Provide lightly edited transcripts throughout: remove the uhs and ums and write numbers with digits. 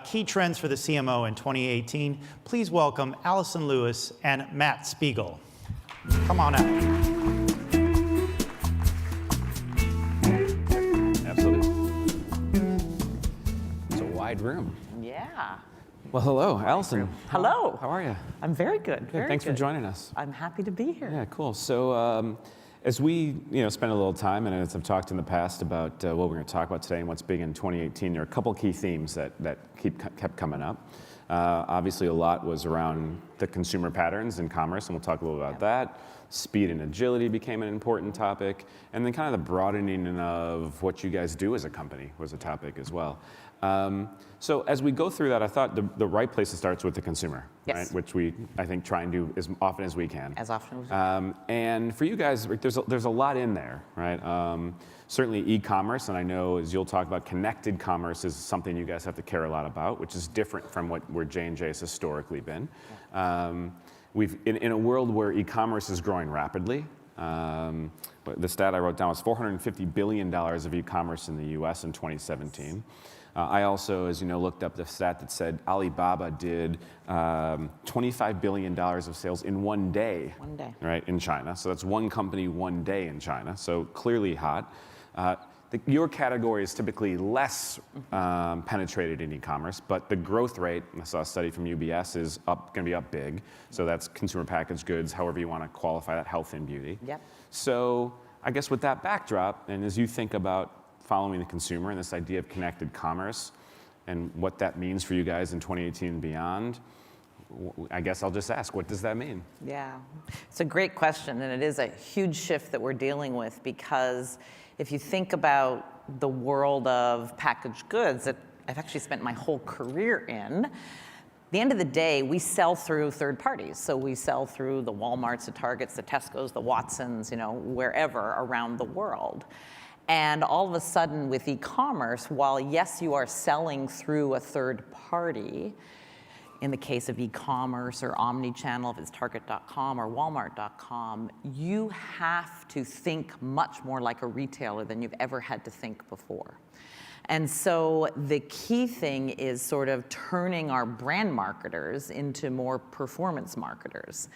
Key trends for the CMO in 2018. Please welcome Allison Lewis and Matt Spiegel. Come on out. Absolutely. It's a wide room. Yeah. Well, hello, Allison. Hello. How are you? I'm very good. Very Thanks good. for joining us. I'm happy to be here. Yeah, cool. So as we spend a little time, and as I've talked in the past about what we're going to talk about today and what's big in 2018, there are a couple key themes that kept coming up. Obviously, a lot was around the consumer patterns in commerce, and we'll talk a little about that. Speed and agility became an important topic, and then kind of the broadening of what you guys do as a company was a topic as well. So as we go through that, I thought the right place to start is with the consumer, Yes. right? Which we, I think, try and do as often as we can. As often as we can. And for you guys, there's a lot in there, right? Certainly e-commerce, and I know as you'll talk about, connected commerce is something you guys have to care a lot about, which is different from where J&J has historically been. We've in a world where e-commerce is growing rapidly. The stat I wrote down was $450 billion of e-commerce in the U.S. in 2017. I also, as you know, looked up the stat that said Alibaba did $25 billion of sales in one day. One day. Right, in China. So that's one company, one day in China. So clearly hot. Your category is typically less penetrated in e-commerce, but the growth rate, I saw a study from UBS, is going to be up big. So that's consumer packaged goods, however you want to qualify that, health and beauty. Yep. So I guess with that backdrop, and as you think about following the consumer and this idea of connected commerce and what that means for you guys in 2018 and beyond, I guess I'll just ask, what does that mean? Yeah. It's a great question, and it is a huge shift that we're dealing with, because if you think about the world of packaged goods that I've actually spent my whole career in, at the end of the day, we sell through third parties. So we sell through the Walmarts, the Targets, the Tescos, the Watsons, wherever around the world. And all of a sudden with e-commerce, while yes, you are selling through a third party, in the case of e-commerce or omni-channel, if it's Target.com or Walmart.com, you have to think much more like a retailer than you've ever had to think before. And so the key thing is sort of turning our brand marketers into more performance marketers.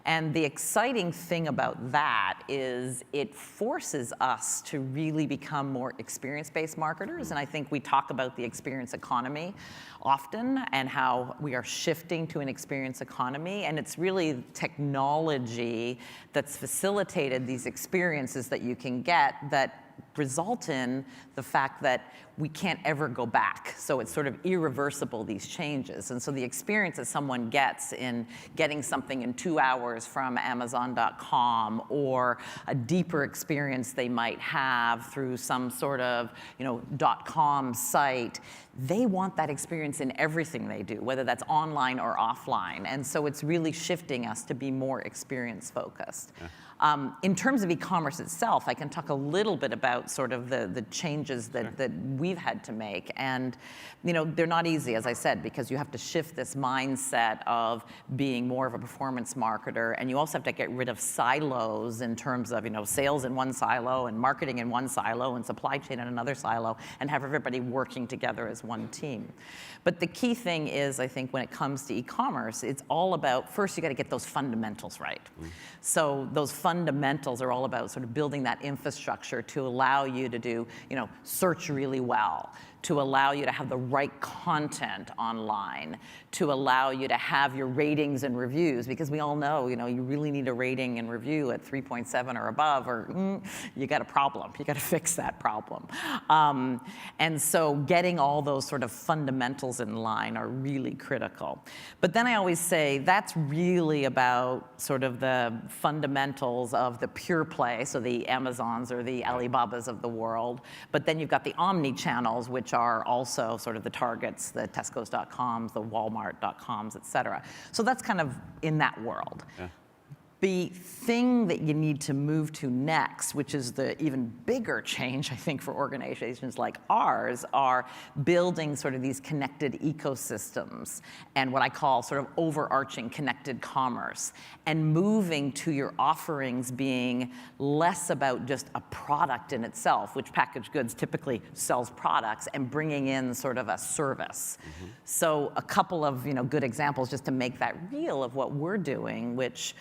And the exciting thing about that is it forces us to really become more experience-based marketers. And I think we talk about the experience economy often and how we are shifting to an experience economy. And it's really technology that's facilitated these experiences that you can get that result in the fact that we can't ever go back. So it's sort of irreversible, these changes. And so the experience that someone gets in getting something in 2 hours from Amazon.com, or a deeper experience they might have through some sort of .com site, they want that experience in everything they do, whether that's online or offline. And so it's really shifting us to be more experience focused. Yeah. In terms of e-commerce itself, I can talk a little bit about sort of the changes that we've had to make. And they're not easy, as I said, because you have to shift this mindset of being more of a performance marketer, and you also have to get rid of silos in terms of sales in one silo and marketing in one silo and supply chain in another silo, and have everybody working together as one team. But the key thing is, I think, when it comes to e-commerce, it's all about, first you got to get those fundamentals right. So those fundamentals are all about sort of building that infrastructure to allow you to do, search really well, to allow you to have the right content online, to allow you to have your ratings and reviews, because we all know, you really need a rating and review at 3.7 or above, or you got a problem. You got to fix that problem. And so getting all those sort of fundamentals in line are really critical. But then I always say that's really about sort of the fundamentals of the pure play, so the Amazons or the Alibabas of the world. But then you've got the omni-channels, which are also sort of the Targets, the Tescos.coms, the Walmart.coms, et cetera. So that's kind of in that world. Yeah. The thing that you need to move to next, which is the even bigger change, I think, for organizations like ours, are building sort of these connected ecosystems and what I call sort of overarching connected commerce, and moving to your offerings being less about just a product in itself, which packaged goods typically sells products, and bringing in sort of a service. So a couple of good examples just to make that real of what we're doing, which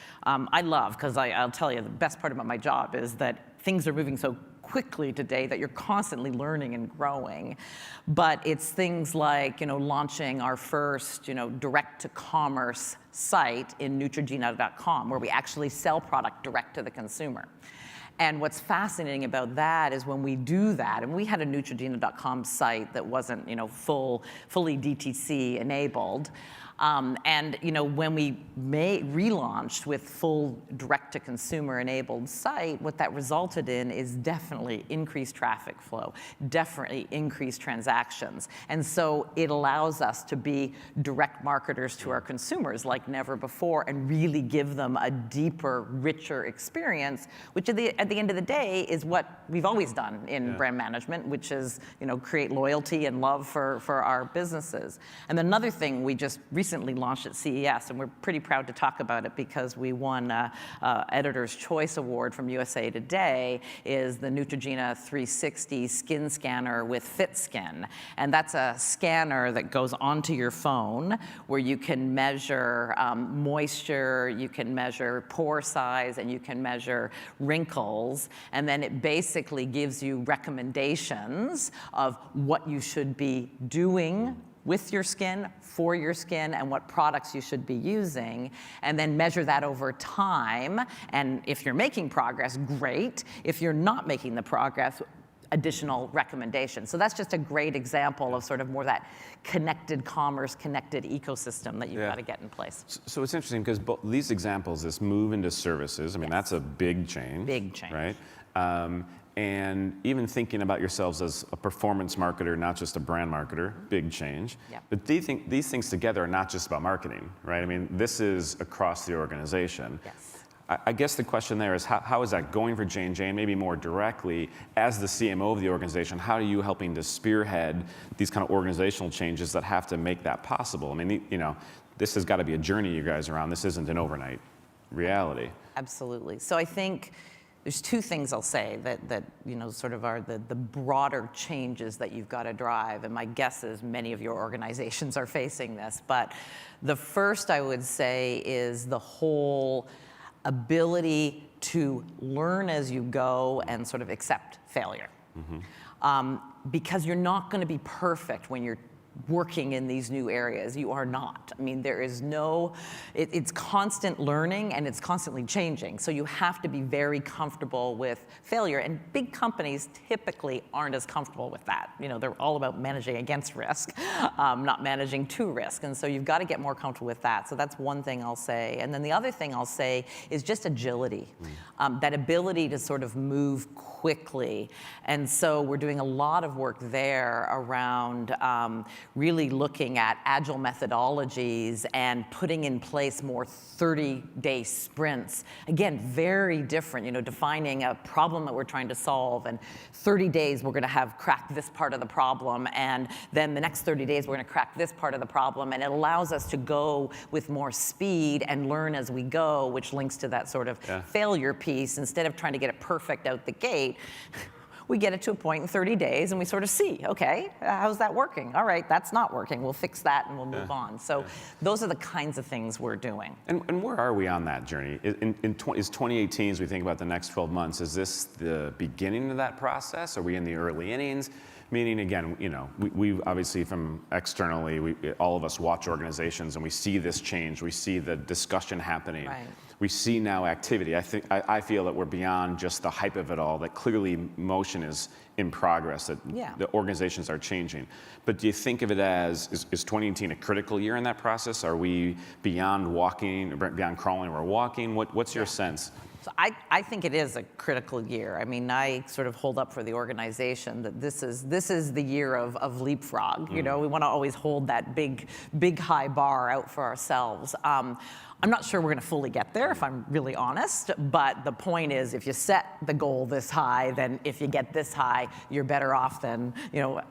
I love, because I'll tell you, the best part about my job is that things are moving so quickly today that you're constantly learning and growing. But it's things like launching our first direct-to-commerce site in Neutrogena.com, where we actually sell product direct to the consumer. And what's fascinating about that is when we do that, and we had a Neutrogena.com site that wasn't fully DTC enabled, and when we relaunched with full direct-to-consumer enabled site, what that resulted in is definitely increased traffic flow, definitely increased transactions. And so it allows us to be direct marketers to our consumers like never before, and really give them a deeper, richer experience, which at the end of the day is what we've always done in brand management, which is create loyalty and love for our businesses. And another thing we just recently launched at CES, and we're pretty proud to talk about it because we won Editor's Choice Award from USA Today, is the Neutrogena 360 skin scanner with FitSkin. And that's a scanner that goes onto your phone where you can measure moisture, you can measure pore size, and you can measure wrinkles. And then it basically gives you recommendations of what you should be doing with your skin, for your skin, and what products you should be using, and then measure that over time. And if you're making progress, great. If you're not making the progress, additional recommendations. So that's just a great example of sort of more that connected commerce, connected ecosystem that you've got to get in place. So it's interesting because these examples, this move into services, I mean, that's a big change. Big change. Right? And even thinking about yourselves as a performance marketer, not just a brand marketer, big change. Yep. But these things together are not just about marketing, right? I mean, this is across the organization. Yes. I guess the question there is how is that going for J&J, and maybe more directly, as the CMO of the organization, how are you helping to spearhead these kind of organizational changes that have to make that possible? I mean, this has got to be a journey you guys are on. This isn't an overnight reality. Absolutely. So I think there's two things I'll say that sort of are the broader changes that you've got to drive, and my guess is many of your organizations are facing this. But the first I would say is the whole ability to learn as you go and sort of accept failure. Because you're not going to be perfect when you're working in these new areas. You are not. I mean, there is it's constant learning and it's constantly changing. So you have to be very comfortable with failure. And big companies typically aren't as comfortable with that. They're all about managing against risk, not managing to risk. And so you've got to get more comfortable with that. So that's one thing I'll say. And then the other thing I'll say is just agility, that ability to sort of move quickly. And so we're doing a lot of work there around really looking at agile methodologies and putting in place more 30-day sprints. Again, very different, defining a problem that we're trying to solve, and 30 days we're gonna have cracked this part of the problem, and then the next 30 days we're gonna crack this part of the problem, and it allows us to go with more speed and learn as we go, which links to that sort of failure piece. Instead of trying to get it perfect out the gate, we get it to a point in 30 days and we sort of see, okay, how's that working? All right, that's not working. We'll fix that and we'll move on. So those are the kinds of things we're doing. And where are we on that journey? Is 2018, as we think about the next 12 months, is this the beginning of that process? Are we in the early innings? Meaning, again, we obviously from externally, all of us watch organizations and we see this change. We see the discussion happening. Right. We see now activity. I feel that we're beyond just the hype of it all, that clearly motion is in progress, that the organizations are changing. But do you think of it as, is 2018 a critical year in that process? Are we beyond walking, beyond crawling, we're walking? What's your sense? So I think it is a critical year. I mean, I sort of hold up for the organization that this is the year of leapfrog. We want to always hold that big high bar out for ourselves. I'm not sure we're going to fully get there, if I'm really honest, but the point is, if you set the goal this high, then if you get this high, you're better off than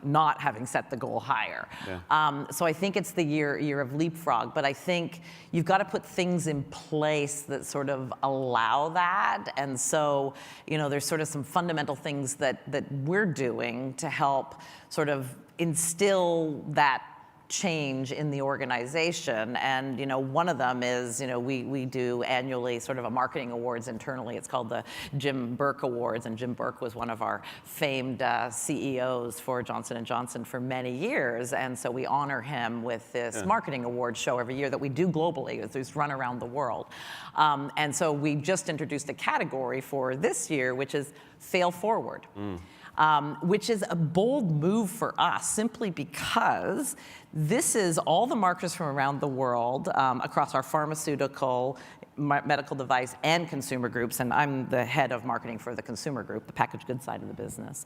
not having set the goal higher. Yeah. So I think it's the year of leapfrog, but I think you've got to put things in place that sort of allow that, and so there's sort of some fundamental things that we're doing to help sort of instill that change in the organization. And one of them is we do annually sort of a marketing awards internally. It's called the Jim Burke Awards, and Jim Burke was one of our famed CEOs for Johnson & Johnson for many years, and so we honor him with this marketing awards show every year that we do globally. It's run around the world, and so we just introduced a category for this year, which is Fail Forward. Which is a bold move for us, simply because this is all the marketers from around the world across our pharmaceutical, medical device, and consumer groups, and I'm the head of marketing for the consumer group, the packaged goods side of the business.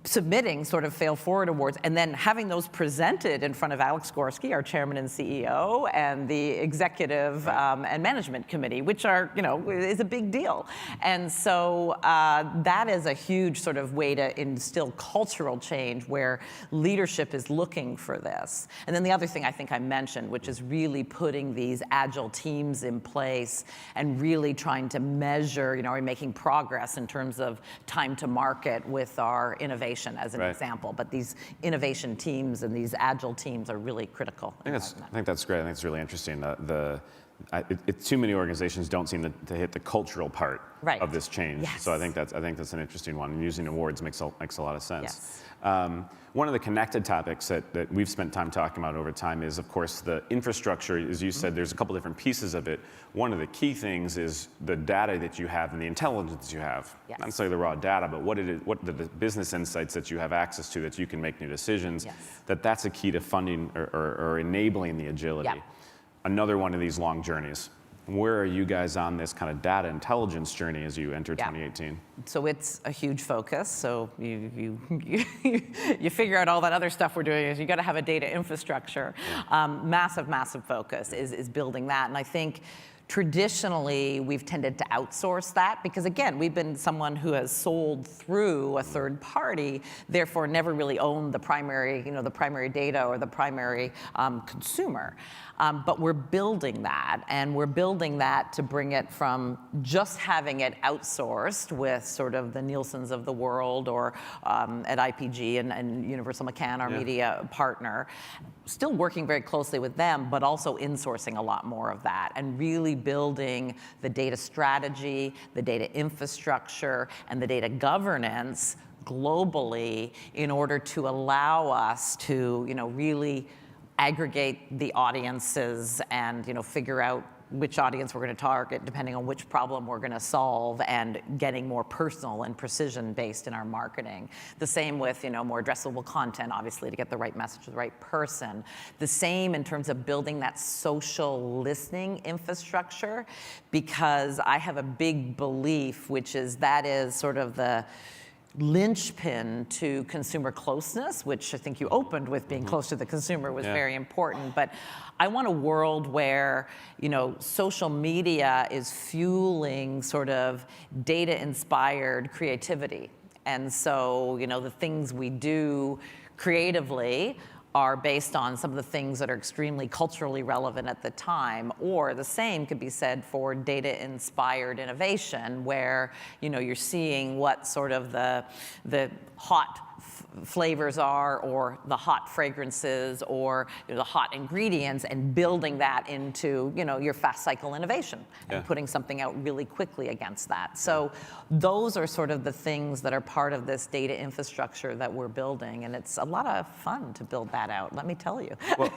Submitting sort of Fail Forward awards and then having those presented in front of Alex Gorski, our chairman and CEO, and the executive and management committee, which is a big deal. And so that is a huge sort of way to instill cultural change where leadership is looking for this. And then the other thing I think I mentioned, which is really putting these agile teams in place and really trying to measure, are we making progress in terms of time to market with our innovation as an example, but these innovation teams and these agile teams are really critical. I think that's great. I think it's really interesting. Too many organizations don't seem to hit the cultural part of this change. Yes. So I think that's an interesting one. And using awards makes a lot of sense. Yes. One of the connected topics that we've spent time talking about over time is, of course, the infrastructure. As you said, there's a couple different pieces of it. One of the key things is the data that you have and the intelligence you have. Yes. Not necessarily the raw data, but what are the business insights that you have access to that you can make new decisions. Yes. That's a key to funding or enabling the agility. Yep. Another one of these long journeys. Where are you guys on this kind of data intelligence journey as you enter 2018? So it's a huge focus. So you figure out all that other stuff we're doing is you got to have a data infrastructure. Yeah. Massive focus is building that. And I think traditionally, we've tended to outsource that because, again, we've been someone who has sold through a third party, therefore never really owned the primary, the primary data or the primary consumer. But we're building that, and we're building that to bring it from just having it outsourced with sort of the Nielsen's of the world or at IPG and Universal McCann, our media partner, still working very closely with them, but also insourcing a lot more of that and really building the data strategy, the data infrastructure, and the data governance globally in order to allow us to, really aggregate the audiences and, figure out which audience we're going to target depending on which problem we're going to solve, and getting more personal and precision based in our marketing. The same with more addressable content, obviously, to get the right message to the right person. The same in terms of building that social listening infrastructure, because I have a big belief, which is that is sort of the linchpin to consumer closeness, which I think you opened with being close to the consumer was very important. But I want a world where, social media is fueling sort of data-inspired creativity. And so, the things we do creatively are based on some of the things that are extremely culturally relevant at the time, or the same could be said for data-inspired innovation, where you're seeing what sort of the hot flavors are, or the hot fragrances, or the hot ingredients, and building that into your fast cycle innovation and putting something out really quickly against that. So those are sort of the things that are part of this data infrastructure that we're building, and it's a lot of fun to build that out, let me tell you. Well,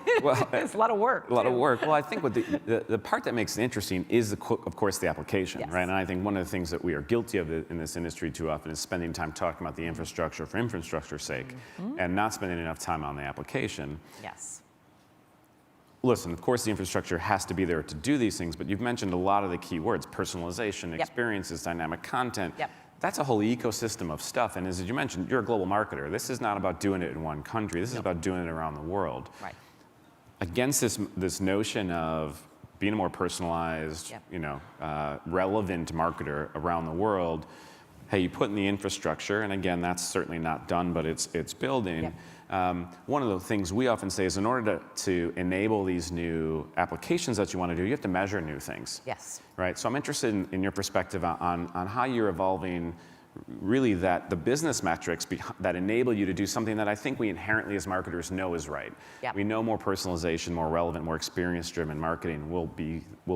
it's a lot of work. A lot of work. Well, I think what the part that makes it interesting is, of course, the application, right? And I think one of the things that we are guilty of in this industry too often is spending time talking about the infrastructure for infrastructure's sake, and not spending enough time on the application. Yes. Listen, of course the infrastructure has to be there to do these things, but you've mentioned a lot of the key words: personalization, experiences, dynamic content. That's a whole ecosystem of stuff. And as you mentioned, you're a global marketer. This is not about doing it in one country. This is about doing it around the world. Right. Against this notion of being a more personalized, Yep. relevant marketer around the world, hey, you put in the infrastructure, and again, that's certainly not done, but it's building. Yep. One of the things we often say is in order to enable these new applications that you want to do, you have to measure new things. Yes. Right? So I'm interested in your perspective on how you're evolving really that the business metrics that enable you to do something that I think we inherently as marketers know is right. Yep. We know more personalization, more relevant, more experience-driven marketing will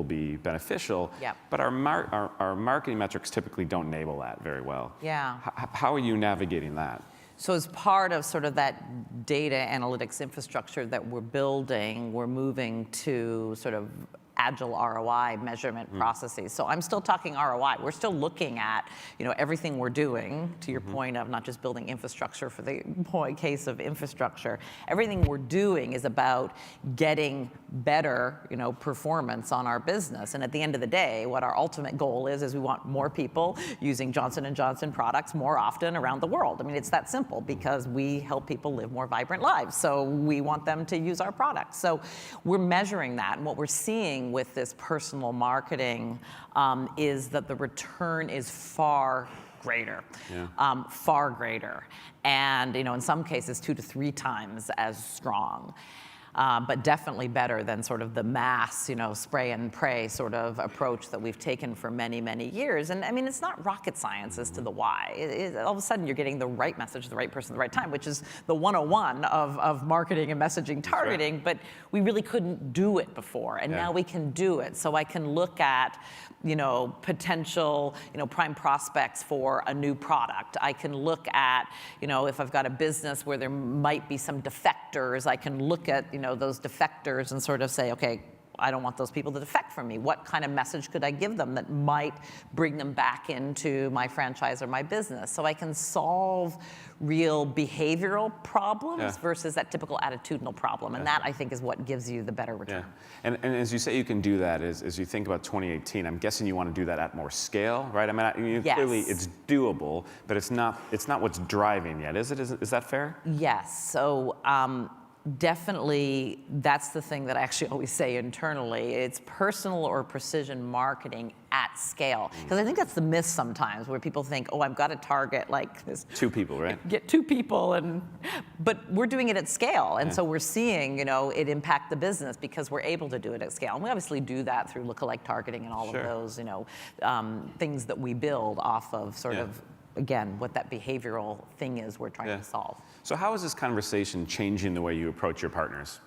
be beneficial. Yep. But our marketing metrics typically don't enable that very well. Yeah. How are you navigating that? So as part of sort of that data analytics infrastructure that we're building, we're moving to sort of agile ROI measurement processes. So I'm still talking ROI. We're still looking at, everything we're doing, to your point of not just building infrastructure for the case of infrastructure. Everything we're doing is about getting better, performance on our business. And at the end of the day, what our ultimate goal is we want more people using Johnson & Johnson products more often around the world. I mean, it's that simple because we help people live more vibrant lives. So we want them to use our products. So we're measuring that. And what we're seeing with this personal marketing is that the return is far greater, far greater. And in some cases 2 to 3 times as strong. But definitely better than sort of the mass, spray and pray sort of approach that we've taken for many, many years. And I mean, it's not rocket science as to the why. All of a sudden, you're getting the right message, the right person, at the right time, which is the 101 of marketing and messaging targeting. Right. But we really couldn't do it before, and now we can do it. So I can look at, potential, prime prospects for a new product. I can look at, if I've got a business where there might be some defectors, I can look at, those defectors and sort of say, okay, I don't want those people to defect from me. What kind of message could I give them that might bring them back into my franchise or my business? So I can solve real behavioral problems versus that typical attitudinal problem. And that, I think, is what gives you the better return. Yeah. And as you say you can do that, as you think about 2018, I'm guessing you want to do that at more scale, right? I mean, clearly it's doable, but it's not what's driving yet, is it? Is that fair? Yes. So definitely, that's the thing that I actually always say internally. It's personal or precision marketing at scale. Because I think that's the myth sometimes, where people think, oh, I've got to target like this. 2 people, right? Get 2 people, but we're doing it at scale. And so we're seeing, it impact the business because we're able to do it at scale. And we obviously do that through lookalike targeting and all of those, things that we build off of sort of, again, what that behavioral thing is we're trying to solve. So how is this conversation changing the way you approach your partners?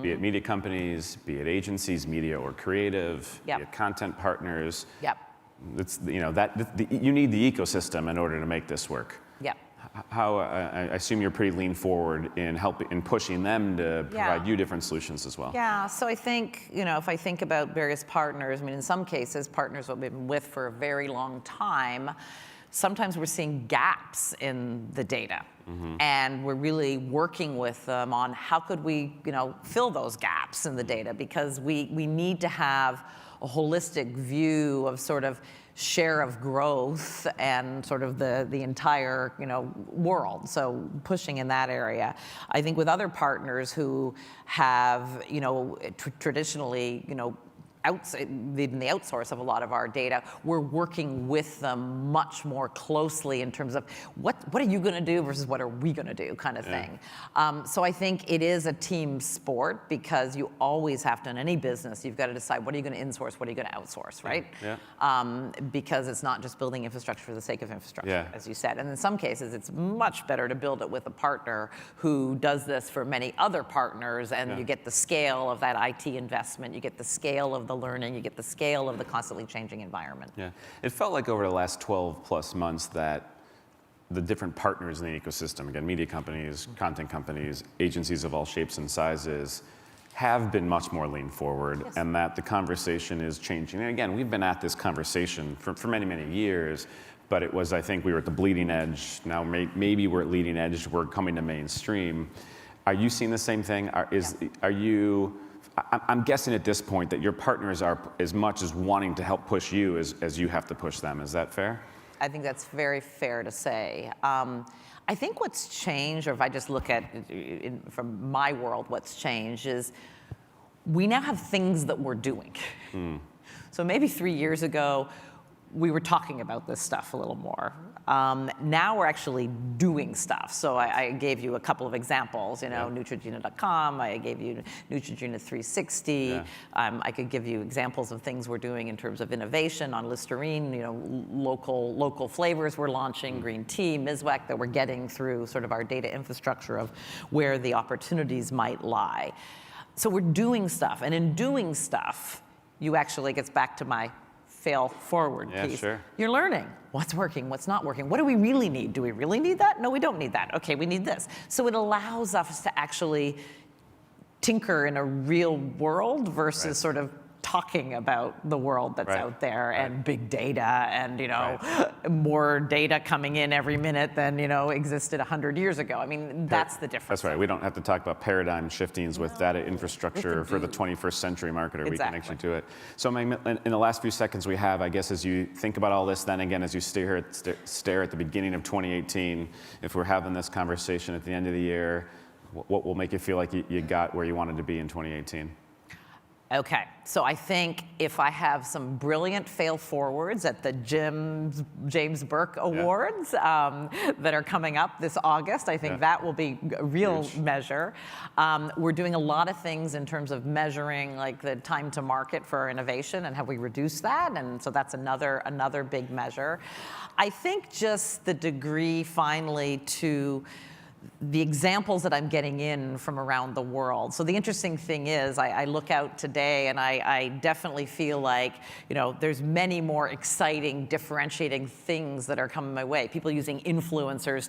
Be it media companies, be it agencies, media or creative, be it content partners. It's, you need the ecosystem in order to make this work. How, I assume you're pretty lean forward in pushing them to provide you different solutions as well. Yeah, so I think, if I think about various partners, I mean, in some cases, partners that we've been with for a very long time, sometimes we're seeing gaps in the data. And we're really working with them on how could we, fill those gaps in the data, because we need to have a holistic view of sort of share of growth and sort of the entire, world. So pushing in that area. I think with other partners who have, traditionally, even the outsource of a lot of our data, we're working with them much more closely in terms of what are you going to do versus what are we going to do kind of thing. So I think it is a team sport, because you always have to, in any business, you've got to decide what are you going to insource, what are you going to outsource, right? Because it's not just building infrastructure for the sake of infrastructure, as you said. And in some cases, it's much better to build it with a partner who does this for many other partners, and you get the scale of that IT investment, you get the scale of the learning, you get the scale of the constantly changing environment. It felt like over the last 12 plus months that the different partners in the ecosystem, again, media companies, content companies, agencies of all shapes and sizes, have been much more lean forward, and that the conversation is changing. And again, we've been at this conversation for many, many years, but it was, I think we were at the bleeding edge. Now maybe we're at leading edge, we're coming to mainstream. Are you seeing the same thing? I'm guessing at this point that your partners are as much as wanting to help push you as you have to push them. Is that fair? I think that's very fair to say. I think what's changed, or if I just look at from my world, what's changed is we now have things that we're doing. So maybe 3 years ago, we were talking about this stuff a little more. Now we're actually doing stuff. So I gave you a couple of examples, Neutrogena.com, I gave you Neutrogena 360. Yeah. I could give you examples of things we're doing in terms of innovation on Listerine, local flavors we're launching, green tea, Mizwek, that we're getting through sort of our data infrastructure of where the opportunities might lie. So we're doing stuff, and in doing stuff, you actually, it gets back to my fail forward piece. Sure. You're learning what's working, what's not working. What do we really need? Do we really need that? No, we don't need that. Okay, we need this. So it allows us to actually tinker in a real world versus sort of talking about the world that's out there and big data and more data coming in every minute than existed 100 years ago. I mean, that's the difference. That's right. We don't have to talk about paradigm shiftings with data infrastructure for the 21st century marketer. We can actually do it. So in the last few seconds we have, I guess, as you think about all this, then again, as you stare at the beginning of 2018, if we're having this conversation at the end of the year, what will make you feel like you got where you wanted to be in 2018? Okay, so I think if I have some brilliant fail forwards at the James Burke Awards that are coming up this August, I think that will be a real measure. We're doing a lot of things in terms of measuring like the time to market for innovation and have we reduced that, and so that's another big measure. I think just the degree finally to the examples that I'm getting in from around the world. So the interesting thing is I look out today and I definitely feel like, there's many more exciting, differentiating things that are coming my way. People using influencers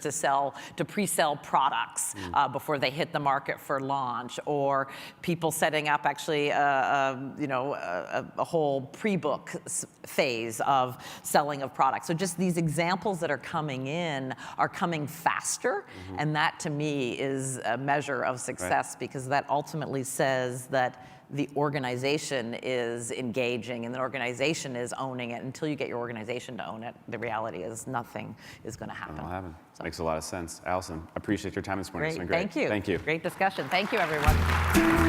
to pre-sell products before they hit the market for launch, or people setting up actually a whole pre-book phase of selling of products. So just these examples that are coming in are coming faster, and that to me is a measure of success because that ultimately says that the organization is engaging and the organization is owning it. Until you get your organization to own it, the reality is nothing is going to happen. That'll happen. So. Makes a lot of sense. Allison, I appreciate your time this morning. Great. It's been great. Thank you. Thank you. Great discussion. Thank you, everyone.